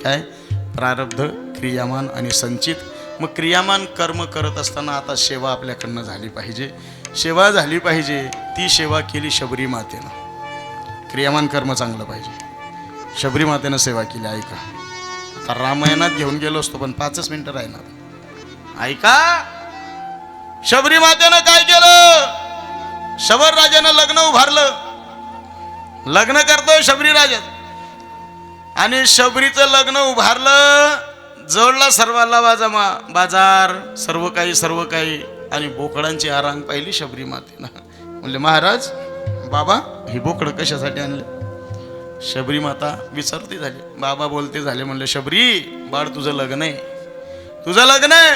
काय प्रारब्ध, क्रियामान आणि संचित. मग क्रियामान कर्म करत असताना आता सेवा आपल्याकडनं झाली पाहिजे, सेवा झाली पाहिजे. ती सेवा केली शबरी मातेनं, क्रियामान कर्म चांगलं पाहिजे. शबरी मातेनं सेवा केली. ऐका, आता रामायणात घेऊन गेलो असतो पण 5 मिनिटं राहणार. ऐका, शबरी मातेनं काय केलं? शबर राजानं लग्न उभारलं. लग्न करतोय शबरी राजात आणि शबरीचं लग्न उभारलं. जोडला सर्वाला बाजार, सर्व काही आणि बोकडांची आरांग पाहिली शबरी मातेनं. म्हणले महाराज बाबा ही बोकडं कशासाठी आणले? शबरी माता विचारती झाली, बाबा बोलते झाले. म्हणले शबरी बाळ तुझं लग्न आहे, तुझं लग्न आहे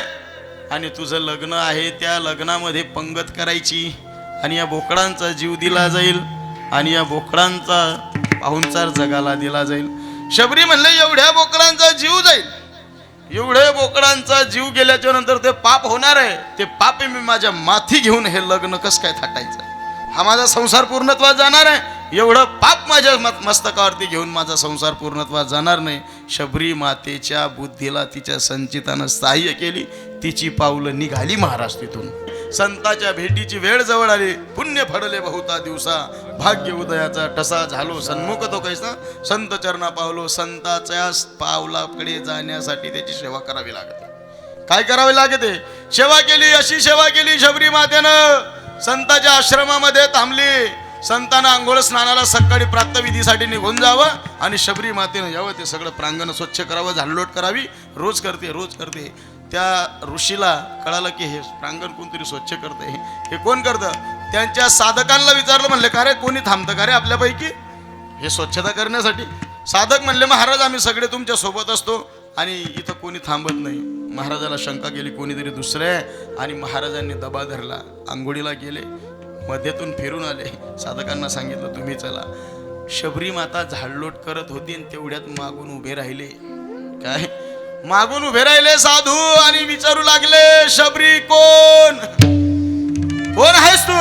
आणि तुझं लग्न आहे त्या लग्नामध्ये पंगत करायची आणि या बोकडांचा जीव दिला जाईल आणि या बोकडांचा पाहुणचार जगाला दिला जाईल. शबरी म्हणले एवढ्या बोकडांचा जीव जाईल, एवढ्या बोकडांचा जीव गेल्याच्या नंतर ते पाप होणार आहे. ते पाप मी माझ्या माथी घेऊन हे लग्न कसं काय थाटायचं? हा माझा संसार पूर्णत्वात जाणार आहे. एवढं पाप माझ्या मस्तकावरती घेऊन माझा संसार पूर्णत्वात जाणार नाही. शबरी मातेच्या बुद्धीला तिच्या संचितानं सहाय्य केली. तिची पावलं निघाली महाराज तिथून. संताच्या भेटीची वेळ जवळ आली. पुण्य फडले बहुता दिवसा, भाग्य उदयाचा टसा झालो सन्मुख तो कैसा. संत चरणा पावलो, संताच्या पावलाकडे जाण्यासाठी त्याची सेवा करावी लागते. काय करावे लागते? सेवा केली. अशी सेवा केली शबरी मातेनं. संताच्या आश्रमामध्ये थांबली. संतांना आंघोळ स्नानाला सकाळी प्रातःविधीसाठी निघून जावं आणि शबरी मातेनं यावं, ते सगळं प्रांगण स्वच्छ करावं, झाडलोट करावी. रोज करते. त्या ऋषीला कळालं की हे प्रांगण कोणतरी स्वच्छ करते. हे कोण करतं? त्यांच्या साधकांना विचारलं. म्हणले का रे कोणी थांबतं का रे आपल्यापैकी हे स्वच्छता करण्यासाठी? साधक म्हणले महाराज आम्ही सगळे तुमच्या सोबत असतो आणि इथं कोणी थांबत नाही. महाराजाला शंका गेली कोणीतरी दुसरं आहे आणि महाराजांनी दबा धरला. आंघोळीला गेले, मध्यातून फिरून आले. साधकांना सांगितलं तुम्ही चला. शबरी माता झाडलोट करत होती आणि तेवढ्यात मागून उभे राहिले. काय मागून उभे राहिले साधू आणि विचारू लागले शबरी कोण आहेस तू?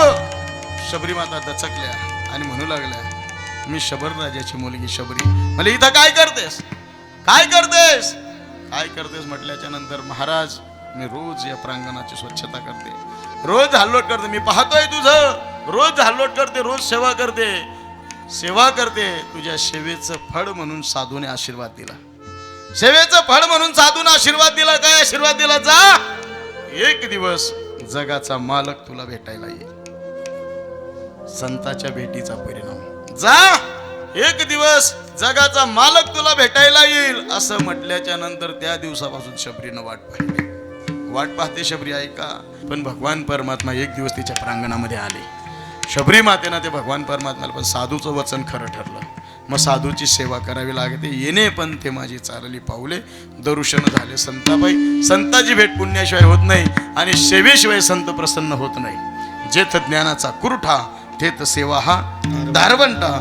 शबरी माता दचकल्या आणि म्हणू लागल्या मी शबर राजाची मुलगी शबरी. म्हणजे इथं काय करतेस म्हटल्याच्या नंतर महाराज मी रोज या प्रांगणाची स्वच्छता करते, रोज झाडलोट करते. मी पाहतोय तुझं रोज झाडलोट करते, रोज सेवा करते. तुझ्या सेवेचं फळ म्हणून साधूने आशीर्वाद दिला. सेवेचं फळ म्हणून साधून आशीर्वाद दिला. काय आशीर्वाद दिला? जा एक दिवस जगाचा मालक तुला भेटायला येईल. संताच्या भेटीचा परिणाम. जा एक दिवस जगाचा मालक तुला भेटायला येईल असं म्हटल्याच्या नंतर त्या दिवसापासून शबरीनं वाट पाहते शबरी. ऐका, पण भगवान परमात्मा एक दिवस तिच्या प्रांगणामध्ये आले. शबरी मातेनं ते भगवान परमात्म्याला पण साधूचं वचन खरं ठरलं. मग साधूची सेवा करावी लागते. येणे पण ते माझी चालली पाऊले, दर्शन झाले संताबाई. संताची भेट पुण्याशिवाय होत नाही आणि सेवेशिवाय संत प्रसन्न होत नाही. जेथ ज्ञानाचा कुरठा तेथ सेवा हा दारवंटा.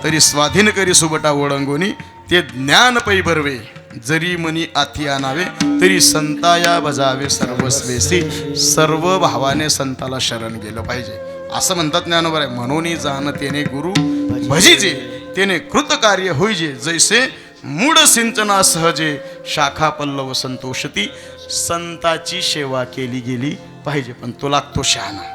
तरी स्वाधीन करी सुबटा ओळंगोनी ते ज्ञान पै भरवे. जरी मनी आती आणावे तरी संताया बजावे सर्वस्वेसी. सर्व भावाने संताला शरण गेलं पाहिजे असं म्हणतात ज्ञानोबा. म्हणून जाण तेने गुरु भजीजे तेने कृतकार्य होईजे. जैसे मूळ सिंचना सहजे शाखा पल्लव संतोषती. संताची सेवा केली गेली पाहिजे पण तो लागतो शहाणा.